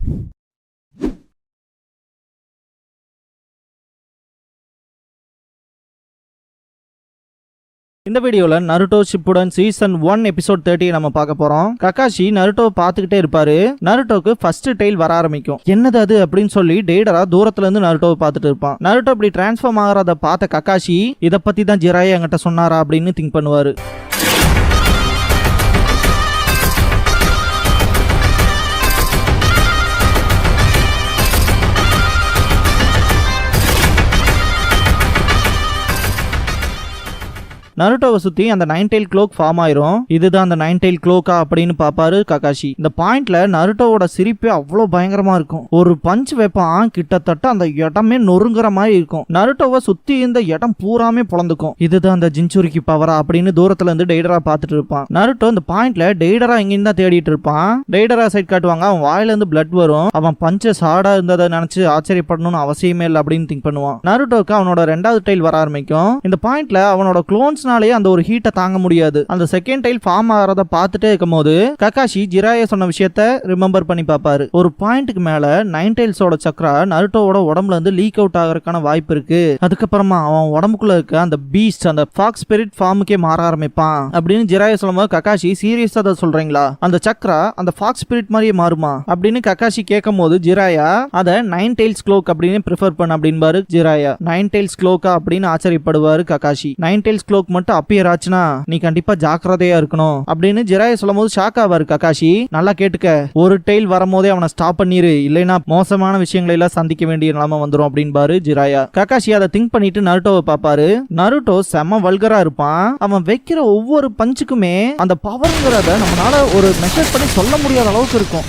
இந்த வீடியோல Naruto Shippuden season 1 episode 30 நம்ம பார்க்க போறோம். ககாஷி நருட்டோ பார்த்துக்கிட்டே இருப்பாரு. நருட்டோக்கு ஃபர்ஸ்ட் டெயில் வர ஆரம்பிக்கும். என்னது அது அப்படின்னு சொல்லி டெய்டரா தூரத்துல இருந்து நருட்டோவை பார்த்துட்டு இருப்பான். நருட்டோ இப்படி டிரான்ஸ்ஃபார்ம் ஆகிறத பார்த்த ககாஷி இதை பத்தி தான் ஜிராயா என்கிட்ட சொன்னாரா அப்படின்னு திங்க் பண்ணுவாரு. நருட்டோவை சுத்தி அந்த 9 டெயில் க்ளோக் ஃபார்ம் ஆயிரும். இதுதான் அந்த 9 டெயில் க்ளோக்கா அப்படின்னு பாப்பாரு ககாஷி. இந்த பாயிண்ட்ல நருட்டோவோட சிரிப்பே அவ்வளவு பயங்கரமா இருக்கும். ஒரு பஞ்ச் வைப்பான், கிட்டத்தட்ட அந்த இடமே நொறுங்குற மாதிரி இருக்கும். நருட்டோவை சுத்தி இந்த இடம் பூராமே பொழந்துக்கும். இதுதான் அந்த ஜின்சுரிக்கு பவரா அப்படின்னு தூரத்துல இருந்து டெய்டரா பாத்துட்டு இருப்பான். நருட்டோ இந்த பாயிண்ட்ல டெய்டரா எங்கேயும் தான் தேடிட்டு இருப்பான். டெய்டரா சைட் காட்டுவாங்க, அவன் வாயில இருந்து பிளட் வரும். அவன் பஞ்ச சாடா இருந்ததை நினைச்சு ஆச்சரியப்படணும்னு அவசியமே இல்லை அப்படின்னு திங்க் பண்ணுவான். நருட்டோக்கு அவனோட 2வது டெயில் வர ஆரம்பிக்கும். இந்த பாயிண்ட்ல அவனோட க்ளோன்ஸ் அந்த ஒரு ஹீட்டை தாங்க முடியாது. அந்த செகண்ட் டைல் ஃபார்ம் ஆகிறத பார்த்துட்டே இருக்கும்போது ககாஷி ஜிராயா சொன்ன விஷயத்த ரிமெம்பர் பண்ணி பார்ப்பாரு. ஒரு பாயிண்ட்டுக்கு மேல 9 டைல்ஸோட சக்ரா நருட்டோவோட உடம்புல இருந்து லீக் அவுட் ஆகிறதுக்கான வாய்ப்பு இருக்கு. அதுக்கப்புறமா அவன் உடம்புக்குள்ள இருக்க அந்த பீஸ்ட், அந்த ஃபாக்ஸ் ஸ்பிரிட் ஃபார்முக்கே மாற ஆரம்பிப்பான் அப்படின்னு ஜிராயா சொல்லும்போது ககாஷி சீரியஸா அதை சொல்றீங்களா, அந்த சக்ரா அந்த ஃபாக்ஸ் ஸ்பிரிட் மாதிரியே மாறுமா அப்படின்னு ககாஷி கேட்கும் போது ஜிராயா அதை 9 டைல்ஸ் க்ளோக் அப்படின்னு ப்ரிஃபர் பண்ண அப்படின்பாரு ஜிராயா. 9 டைல்ஸ் க்ளோக்கா அப்படின்னு ஆச்சரியப்படுவாரு ககாஷி. 9 டைல்ஸ் க்ளோக் மட்டும் அப்பியர் ஆச்சுன்னா நீ கண்டிப்பா ஜாக்கிரதையா இருக்கணும் அப்படின்னு ஜிராயா சொல்லும் போது ஷாக் ஆவாரு ககாஷி. நல்லா கேட்டுக்க, ஒரு டெயில் வரும்போதே அவனை ஸ்டாப் பண்ணிரு, இல்லைன்னா மோசமான விஷயங்களை எல்லாம் சந்திக்க வேண்டிய நிலைமை வந்துடும் அப்படின்பாரு ஜிராயா. ககாஷி அதை திங்க் பண்ணிட்டு நருட்டோவை பாப்பாரு. நருட்டோ செம்ம வல்கரா இருப்பான். அவன் வைக்கிற ஒவ்வொரு பஞ்சுக்குமே அந்த பவர்ங்கிறத நம்மளால ஒரு மெஷர் பண்ணி சொல்ல முடியாத அளவுக்கு இருக்கும்.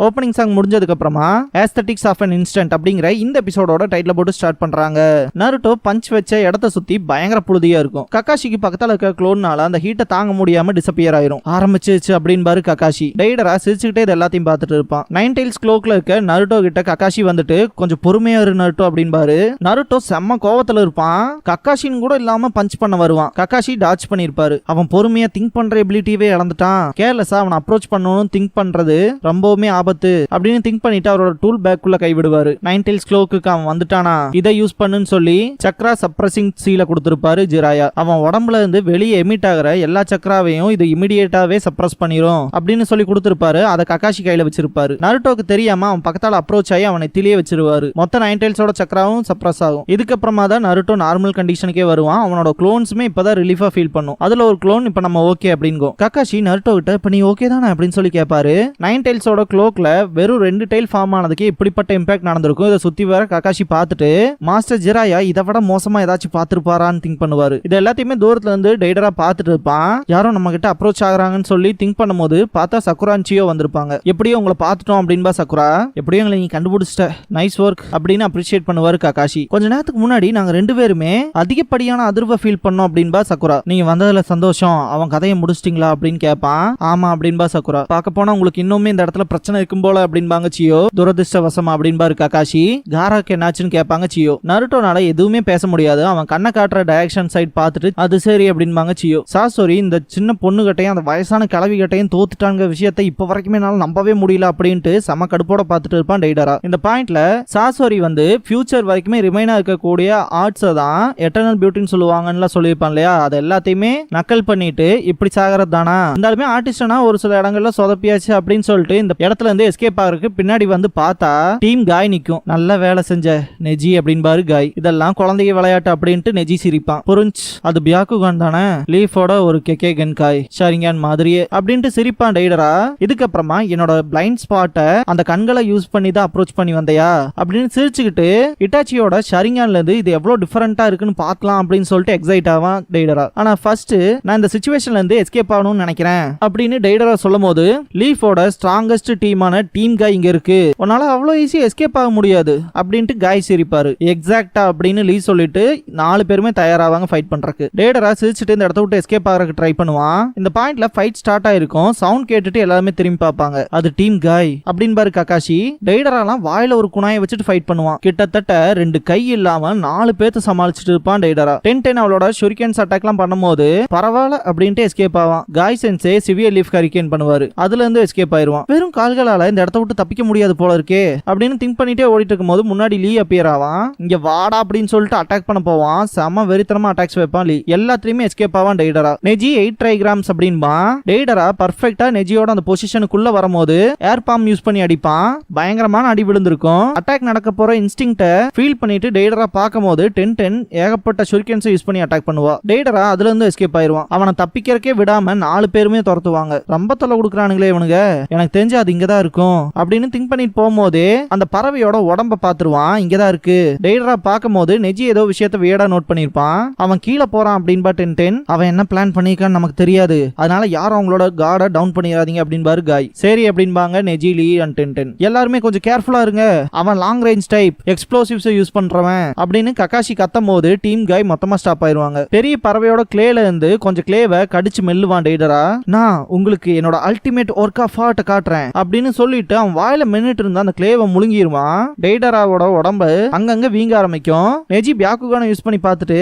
ஓப்பனிங் சாங் முடிஞ்சதுக்கு அப்புறமா ஏஸ்தட்டிக்ஸ் ஆஃப் அன் இன்ஸ்டன்ட் அப்படிங்கிற இந்த எபிசோடோட டைட்டில் போட்டு ஸ்டார்ட் பண்றாங்க. நருட்டோ பஞ்ச் வச்ச இடத்த சுத்தி பயங்கர புழுதியா இருக்கும். ககாஷிக்கு பக்கத்துல இருக்க க்ளோன்னால அந்த ஹீட்டை தாங்க முடியாம டிசப்பியர் ஆயிரும். ஆரம்பிச்சிச்சு அப்படின்பாரு ககாஷி. டெய்டரா சிரிச்சுக்கிட்டே இது எல்லாத்தையும் பார்த்துட்டு இருப்பான். 9 டைல்ஸ் க்ளோக்ல இருக்க நருட்டோ கிட்ட ககாஷி வந்துட்டு கொஞ்சம் பொறுமையா இரு நருட்டோ அப்படின்பாரு. நருட்டோ செம்ம கோவத்துல இருப்பான். ககாஷின்னு கூட இல்லாம பஞ்ச் பண்ண வருவான். ககாஷி டாச் பண்ணிருப்பாரு. அவன் பொறுமையா திங்க் பண்ற எபிலிட்டியவே இழந்துட்டான். கேர்லெஸ்ஸா அவன் அப்ரோச் பண்ணணும்னு திங்க் பண்றது ரொம்பவுமே ஆபத்து அப்படின்னு திங்க் பண்ணிட்டு அவரோட டூல் பேக்குள்ள கை விடுவாரு. 9 டைல்ஸ் க்ளோக்கு அவன் வந்துட்டானா இதை யூஸ் பண்ணுன்னு சொல்லி சக்ரா சப்ரசிங் சீல கொடுத்திருப்பாரு ஜிராயா. அவன் உடம்புல இருந்து வெளியே எமிட் ஆகிற எல்லா சக்ராவையும் இது இமிடியேட்டாவே சப்ரஸ் பண்ணிரும் அப்படின்னு சொல்லி கொடுத்திருப்பாரு. அதை ககாஷி கையில வச்சிருப்பாரு. நருட்டோக்கு தெரியாம அவன் பக்கத்தால அப்ரோச் ஆகி அவனை திளியே வச்சிருவாரு. மொத்த 9 டைல்ஸோட சக்ராவும் சப்ரஸ் ஆகும். இதுக்கப்புறமா தான் நருட்டோ நார்மல் கண்டிஷனுக்கே வருவான். அவனோட க்ளோன்ஸுமே இப்பதான் ரிலீஃபா ஃபீல் பண்ணும். அதுல ஒரு க்ளோன் இப்ப நம்ம ஓகே அப்படிங்கோ. ககாஷி நருட்டோ கிட்ட இப்ப நீ ஓகே தானே அப்படின்னு சொல்லி கேட்பாரு. 9 டைல்ஸோட க்ளோக்ல வெறும் 2 டைல் ஃபார்ம் ஆனதுக்கு இப்படிப்பட்ட இம்பாக்ட் நடந்திருக்கும். இதை சுத்தி வர ககாஷி பார்த்துட்டு மாஸ்டர் ஜிராயா இதை விட மோசமா ஏதாச்சும் பார்த்திருப்பாரான்னு திங்க் பண்ணுவாரு. இது எல்லாத்தையுமே தூரத்துல இருந்து டெய்டரா பார்த்துட்டு இருப்பான். யாரும் நம்ம கிட்ட அப்ரோச் ஆகுறாங்கன்னு சொல்லி திங்க் பண்ணும்போது பார்த்தா சக்குரான்ச்சியோ வந்திருப்பாங்க. எப்படியோ உங்களை பார்த்துட்டோம் அப்படின்பா சக்குரா. எப்படியோ எங்களை நீ கண்டுபிடிச்சிட்ட, நைஸ் ஒர்க் அப்படின்னு அப்ரிஷியேட் பண்ணுவாரு ககாஷி. கொஞ்ச நேரத்துக்கு முன்னாடி நாங்க 2 பேருமே அதிகப்படியான அதிர்வை ஃபீல் பண்ணோம் அப்படின்பா சக்குரா. நீங்க வந்ததுல சந்தோஷம், அவன் கதையை முடிச்சிட்டீங்களா அப்படின்னு கேட்பான். ஆமா அப்படின்பா சக்குரா. பார்க்க போனா உங்களுக்கு இன்னுமே இந்த இடத்துல பிரச்சனை இருக்கும் போல அப்படின்பாங்க சியோ. துரதிருஷ்டவசமா அப்படின்பாரு ககாஷி. காராக்கு என்னாச்சுன்னு கேட்பாங்க சியோ. நருட்டோனால எதுவுமே பேச முடியாது. அவன் கண்ணை காட்டுற டைரக்ஷன் சைட் பார்த்துட்டு அது சரி அப்படின்பாங்க சியோ. சாசோரி இந்த சின்ன பொண்ணு கிட்டையும் அந்த வயசான கிழவி கிட்டையும் தோத்துட்டாங்க விஷயத்தை இப்ப வரைக்குமே என்னால நம்பவே முடியல அப்படின்ட்டு செம கடுப்போட பார்த்துட்டு இருப்பான் டெய்டரா. இந்த பாயிண்ட்ல சாசோரி வந்து ஃபியூச்சர் வரைக்குமே ரிமைனா இருக்கக்கூடிய ஆர்ட்ஸ் தான் எட்டர்னல் பியூட்டின்னு சொல்லுவாங்கன்னு சொல்லியிருப்பான் இல்லையா. அது எல்லாத்தையுமே நக்கல் பண்ணிட்டு இப்படி சாகிறது தானா இருந்தாலுமே ஆர்டிஸ்டனா ஒரு சில இடங்கள்ல சொதப்பியாச்சு அப்படின்னு சொல்லிட்டு இந்த இடத்துல இருந்து எஸ்கேப் ஆகிறதுக்கு பின்னாடி வந்து பார்த்தா டீம் காய் நிக்கும். நல்ல வேலை செஞ்ச நெஜி அப்படின்பாரு காய். இதெல்லாம் குழந்தைய விளையாட்டு அப்படின்ட்டு நெஜி சிரிப்பான். புரிஞ்சு அது பியாக்குகான் தானே, லீஃபோட ஒரு கெக்கே கென்காய் ஷரிங்கான் மாதிரியே அப்படின்ட்டு சிரிப்பான் டெய்டரா. இதுக்கப்புறமா என்னோட பிளைண்ட் ஸ்பாட்டை அந்த கண்களை யூஸ் பண்ணி தான் அப்ரோச் பண்ணி வந்தையா அப்படின்னு சிரிச்சுக்கிட்டு இட்டாச்சியோட ஷரிங்கான்ல இருந்து இது எவ்வளவு டிஃபரெண்டா இருக்குன்னு பார்க்கலாம் அப்படின்னு சொல்லிட்டு எக்ஸைட் ஆவான் டெய்டரா. ஆனா ஃபர்ஸ்ட் நான் இந்த சிச்சுவேஷன்ல இருந்து எஸ்கேப் ஆகணும்னு நினைக்கிறேன் அப்படின்னு டெய்டரா சொல்லும் போது லீஃபோட ஸ்ட்ராங்கஸ்ட் டீமான டீம் காய் இங்க இருக்கு, உன்னால அவ்வளவு ஈஸியா எஸ்கேப் ஆக முடியாது அப்படின்ட்டு காய் சிரிப்பாரு. எக்ஸாக்டா அப்படின்னு லீ சொல்லிட்டு 4 பேருமே தயாராவாங்க ஃபைட் பண்றதுக்கு. டெய்டரா சிரிச்சுட்டு இந்த இடத்த விட்டு எஸ்கேப் ஆகிறதுக்கு ட்ரை பண்ணுவான். இந்த பாயிண்ட்ல ஃபைட் ஸ்டார்ட் ஆயிருக்கும். சவுண்ட் கேட்டுட்டு எல்லாருமே திரும்பி பார்ப்பாங்க. அது டீம் காய் அப்படின்பாரு ககாஷி. டெய்டராலாம் வாயில ஒரு குணாயை வச்சுட்டு ஃபைட் பண்ணுவான். கிட்டத்தட்ட 2 கை இல்லாம 4 பேர்த்த சமாளிச்சுட்டு இருப்பான் டெய்டரா. 10 அவளோட ஷுரிகன்ஸ் அட்டாக்லாம் பண்ணும்போது பரவாயில்ல அப்படின்ட்டு எஸ்கேப் ஆவான். காய் சென்சே சிவியர் லீஃப் ஹரிகேன் பண்ணுவாரு. அதுல இருந்து எஸ்கேப் ஆயிருவான். வெறும் கால்கள் இவங்களால இந்த இடத்த விட்டு தப்பிக்க முடியாது போல இருக்கே அப்படின்னு திங்க் பண்ணிட்டே ஓடிட்டு இருக்கும்போது முன்னாடி லீ அப்பியர் ஆவான். இங்க வாடா அப்படின்னு சொல்லிட்டு அட்டாக் பண்ண போவான். செம வெறித்தனமா அட்டாக்ஸ் வைப்பான் லீ. எல்லாத்துலயுமே எஸ்கேப் ஆவான் டெய்டரா. நெஜி 8 ட்ரைகிராம்ஸ் அப்படின்பா. டெய்டரா பர்ஃபெக்ட்டா நெஜியோட அந்த பொசிஷனுக்குள்ள வரும்போது ஏர் பாம் யூஸ் பண்ணி அடிப்பான். பயங்கரமான அடி விழுந்திருக்கும். அட்டாக் நடக்க போற இன்ஸ்டிங்க்ட ஃபீல் பண்ணிட்டு டெய்டரா பார்க்கும்போது 10 ஏகப்பட்ட ஷுரிகன்ஸ் யூஸ் பண்ணி அட்டாக் பண்ணுவா. டெய்டரா அதுல இருந்து எஸ்கேப் ஆயிருவான். அவனை தப்பிக்கிறக்கே விடாம 4 பேருமே துரத்துவாங்க. ரொம்ப தொல்லை கொடுக்குறானுங்களே இவனுங்க, எனக்கு தெரிஞ்சு அது இங்கதான் இருக்கும் அப்படின்னு திங்க் பண்ணிட்டு போகும்போதே அந்த பறவையோட உடம்ப பாத்துருவான். இங்கதான் இருக்கு. டெய்டரா பார்க்கும்போது நெஜி ஏதோ விஷயத்த வியடா நோட் பண்ணிருப்பான். அவன் கீழே போறான் அப்படின்பா 10 அவன் என்ன பிளான் பண்ணிருக்கான்னு நமக்கு தெரியாது, அதனால யாரும் அவங்களோட கார்டை டவுன் பண்ணிடாதீங்க அப்படின்பாரு காய். சரி அப்படின்பாங்க நெஜி, லீ அண்ட் 10. எல்லாருமே கொஞ்சம் கேர்ஃபுல்லா இருங்க, அவன் long range type explosives use பண்றவன் அப்படின்னு ககாஷி கத்தும் போது டீம் காய் மொத்தமா ஸ்டாப் ஆயிருவாங்க. பெரிய பறவையோட கிளேல இருந்து கொஞ்சம் கிளேவை கடிச்சு மெல்லுவான் டெய்டரா. நான் உங்களுக்கு என்னோட அல்டிமேட் ஒர்க் ஆஃப் ஆர்ட் காட்டுறேன் அப்படின்னு சொல்லிட்டு அவன் வாயில மென்னுட்டு இருந்த அந்த கிளேவை முழுங்கிடுவான். டெய்டராவோட உடம்பு அங்கங்க வீங்க ஆரம்பிக்கும். நெஜி பியாக்குகான யூஸ் பண்ணி பார்த்துட்டு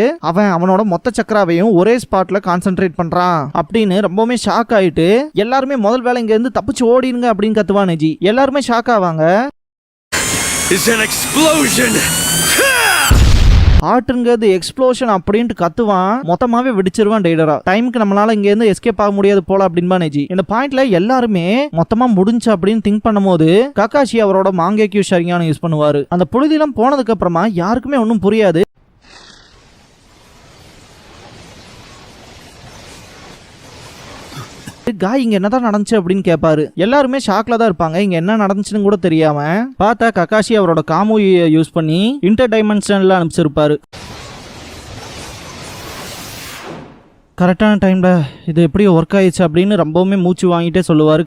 அவனோட மொத்த சக்கராவையும் ஒரே ஸ்பாட்ல கான்சென்ட்ரேட் பண்றான் அப்படின்னு ரொம்பவுமே ஷாக் ஆயிட்டு எல்லாருமே முதல் வேலை இங்க இருந்து தப்பிச்சு ஓடிடுங்க அப்படின்னு கத்துவா நெஜி. எல்லாருமே ஷாக் ஆவாங்க. ஆட்டுங்கிறது எக்ஸ்ப்ளோஷன் அப்படின்ட்டு கத்துவான். மொத்தமாவே வெடிச்சிருவான் டெய்டரா. டைமுக்கு நம்மளால இங்க இருந்து எஸ்கேப் ஆக முடியாது போல அப்படின்பா நெஜி. இந்த பாயிண்ட்ல எல்லாருமே மொத்தமா முடிஞ்சு அப்படின்னு திங்க் பண்ணும்போது ககாஷி அவரோட மாங்கேக்யூ ஷரிங்கான யூஸ் பண்ணுவாரு. அந்த புழுதிலாம் போனதுக்கு அப்புறமா யாருக்குமே ஒன்றும் புரியாது. காய் இங்க என்னதான் நடந்துச்சு அப்படின்னு கேட்பாரு. எல்லாருமே ஷாக்ல தான் இருப்பாங்க. இங்க என்ன நடந்துச்சுன்னு கூட தெரியாம பார்த்தா ககாஷி அவரோட காமு யூஸ் பண்ணி இன்டர் டைமென்ஷன்ல அனுப்பிச்சிருப்பாரு. கரெக்டான டைம்ல இது எப்படி ஒர்க் ஆயிடுச்சு அப்படின்னு ரொம்பவுமே மூச்சு வாங்கிட்டே சொல்லுவாரு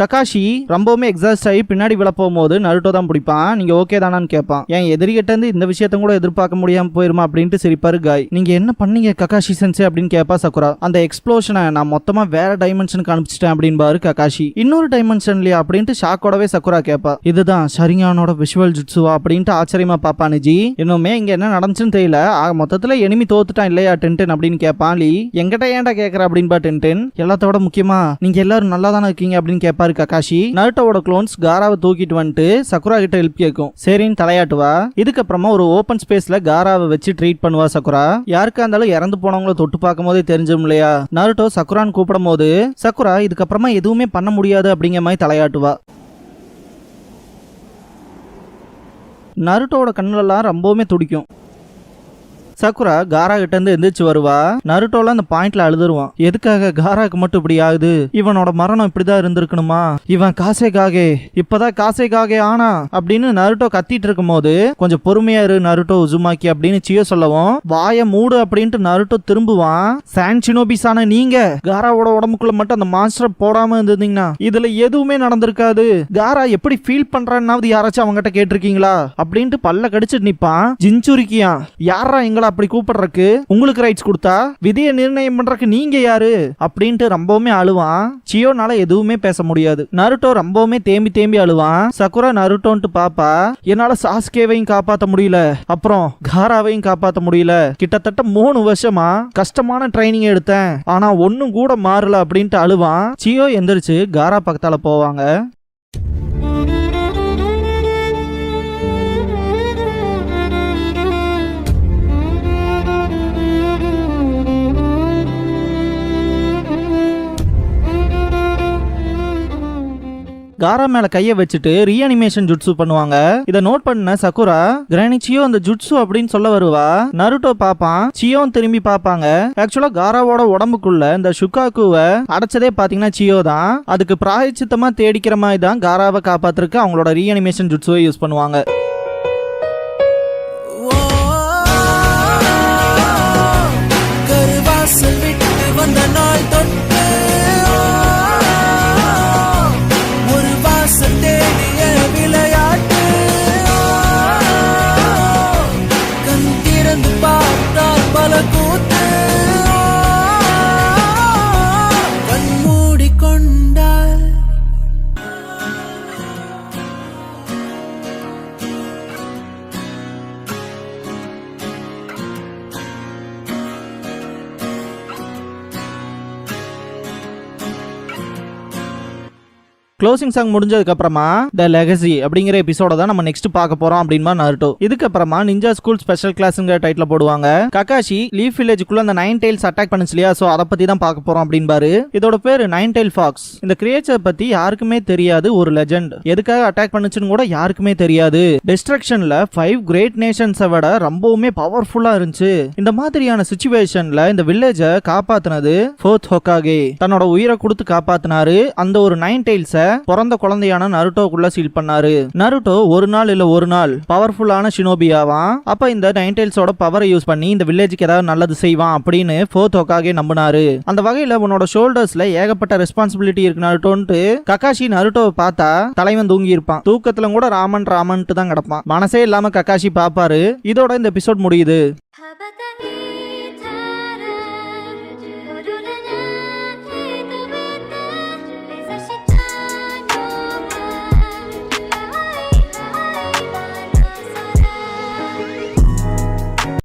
ககாஷி ரொம்பவுமே எக்ஸாஸ்ட் ஆகி பின்னாடி விழ போகும்போது நருட்டோ தான் பிடிப்பான். நீங்க ஓகே தானான்னு கேட்பான். என் எதிரிகிட்ட இருந்து இந்த விஷயத்த கூட எதிர்பார்க்க முடியாம போயிருமா அப்படின்ட்டு சிரிப்பாரு காய். நீங்க என்ன பண்ணீங்க ககாஷி சென்சே அப்படின்னு கேட்பா சக்குரா. அந்த எக்ஸ்ப்ளோஷனை நான் மொத்தமா வேற டைமென்ஷனுக்கு அனுப்பிச்சிட்டேன் அப்படின்பாரு ககாஷி. இன்னொரு டைமென்ஷன்லயா அப்படின்ட்டு ஷாக்கோடவே சக்குரா கேட்பா. இதுதான் ஷரிங்கானோட விஷுவல் ஜுட்சுவா அப்படின்ட்டு ஆச்சரியமா பாப்பா நிஜி. இன்னுமே இங்க என்ன நடந்துச்சுன்னு தெரியல, மொத்தத்துல எனிமி தோத்துட்டான் இல்லையா 10 அப்படின்னு கேட்பான் லீ. எங்கிட்ட ஏன்டா கேக்குற அப்படின்பா 10. எல்லாத்தோட முக்கியமா நீங்க எல்லாரும் நல்லா தானே இருக்கீங்க அப்படின்னு கேட்பாரு ககாஷி. நருட்டோட க்ளோன்ஸ் காராவை தூக்கிட்டு வந்துட்டு சக்குரா கிட்ட ஹெல்ப் கேட்கும். சரின்னு தலையாட்டுவா. இதுக்கப்புறமா ஒரு ஓபன் ஸ்பேஸ்ல காராவை வச்சு ட்ரீட் பண்ணுவா சக்குரா. யாருக்கா இருந்தாலும் இறந்து போனவங்கள தொட்டு பார்க்கும் போதே தெரிஞ்சிடும் இல்லையா. நருட்டோ சக்குரான்னு கூப்பிடும் போது சக்குரா இதுக்கப்புறமா எதுவுமே பண்ண முடியாது அப்படிங்கிற மாதிரி தலையாட்டுவா. நருட்டோட கண்ணுலாம் ரொம்பவுமே துடிக்கும். சக்குரா காரா கிட்ட இருந்து எந்திரிச்சு வருவா. நருட்டோல அந்த பாயிண்ட்ல அழுதுருவான். எதுக்காக காராக்கு மட்டும் இப்படி ஆகுது, இவனோட மரணம் இப்படிதான் இருந்திருக்கணுமா, இவன் காசேகாகே இப்பதான் காசேகாகே ஆனா அப்படின்னு நருட்டோ கத்திட்டு இருக்கும் போது கொஞ்சம் பொறுமையா இரு நருட்டோ உசுமாக்கி அப்படின்னு சியோ சொல்லவும் வாய மூடு அப்படின்ட்டு நருட்டோ திரும்புவான். சான் ஷினோபிசான நீங்க காராவோட உடம்புக்குள்ள மட்டும் அந்த மாஸ்டர் போடாம இருந்தீங்கன்னா இதுல எதுவுமே நடந்திருக்காது. காரா எப்படி ஃபீல் பண்றான்னாவது யாராச்சும் அவங்ககிட்ட கேட்டிருக்கீங்களா அப்படின்ட்டு பல்ல கடிச்சிட்டு நிப்பான். ஜின்சுரிக்கியா யாரா எங்களை அப்படி கூப்பிடுறக்கு உங்களுக்கு ரைட்ஸ் கொடுத்தா விதியை நிர்ணயம் பண்றதுக்கு நீங்க யாரு அப்படின்ட்டு ரொம்பவுமே அழுவான். சியோனால எதுவுமே பேச முடியாது. நருட்டோ ரொம்பவுமே தேம்பி அழுவான். சக்குரா நருட்டோன்ட்டு பாப்பா. என்னால சாஸ்கேவையும் காப்பாத்த முடியல, அப்புறம் காராவையும் காப்பாத்த முடியல. கிட்டத்தட்ட 3 வருஷமா கஷ்டமான ட்ரைனிங் எடுத்தேன், ஆனா ஒன்னும் கூட மாறல அப்படின்ட்டு அழுவான். சியோ எந்திரிச்சு காரா பக்கத்தால போவாங்க. காரா மேல கைய வச்சுட்டு ரீஅனிமேஷன் ஜுட்சு பண்ணுவாங்க. இத நோட் பண்ண சக்குரா கிரானி சியோ அந்த ஜுட்சு அப்படின்னு சொல்ல வருவா. நருட்டோ பாப்பான். சியோ திரும்பி பாப்பாங்க. ஆக்சுவலா காராவோட உடம்புக்குள்ள இந்த ஷுகாக்குவை அடைச்சதே பாத்தீங்கன்னா சியோ தான். அதுக்கு பிராயச்சித்தமா தேடிக்கிற மாதிரி தான் காராவை காப்பாத்துறதுக்கு அவங்களோட ரீஅனிமேஷன் ஜுட்சுவை யூஸ் பண்ணுவாங்க. க்ளோசிங் சாங் முடிஞ்சதுக்கு அப்புறமா த லெகசி அப்படிங்கிற எபிசோட தான் நம்ம நெக்ஸ்ட் பார்க்க போறோம் அப்படின்பா நருட்டோ. இதுக்கப்புறமா நிஞ்சா ஸ்கூல் ஸ்பெஷல் கிளாஸ்ங்கிற டைட்டில் போடுவாங்க. ககாஷி லீஃப் வில்லேஜுக்குள்ள அந்த 9 tails அட்டாக் பண்ணுச்சு இல்லையா, சோ அதை பத்தி தான் பார்க்க போறோம் அப்படின்பாரு. இதோட பேரு 9 tail fox. இந்த கிரியேச்சர் பத்தி யாருக்குமே தெரியாது, ஒரு லெஜெண்ட். எதுக்காக அட்டாக் பண்ணுச்சுன்னு கூட யாருக்குமே தெரியாது. டிஸ்ட்ரக்ஷன்ல 5 கிரேட் நேஷன்ஸை விட ரொம்பவுமே பவர்ஃபுல்லா இருந்துச்சு. இந்த மாதிரியான சிச்சுவேஷன்ல இந்த வில்லேஜ காப்பாத்தினது ஃபோர்த் ஹோகாகே. தன்னோட உயிரை கொடுத்து காப்பாத்தினாரு. அந்த ஒரு 9 tails பிறந்த குழந்தையான நருட்டோக்குள்ள சீல் பண்ணாரு. நருட்டோ ஒரு நாள் இல்ல ஒரு நாள் பவர்ஃபுல்லான ஷினோபியாவான். அப்ப இந்த 9 tailsோட பவரை யூஸ் பண்ணி இந்த வில்லேஜுக்கு ஏதாவது நல்லது செய்வான் அப்படின்னு ஃபோர்த் ஹோகாகே நம்பினாரு. அந்த வகையில உன்னோட ஷோல்டர்ஸ்ல ஏகப்பட்ட ரெஸ்பான்சிபிலிட்டி இருக்கு நருட்டோன்ட்டு ககாஷி நருட்டோவை பார்த்தா தலைவன் தூங்கி இருப்பான். தூக்கத்துல கூட ராமன்ட்டு தான் கிடப்பான். மனசே இல்லாம ககாஷி பாப்பாரு. இதோட இந்த எபிசோட் முடியுது.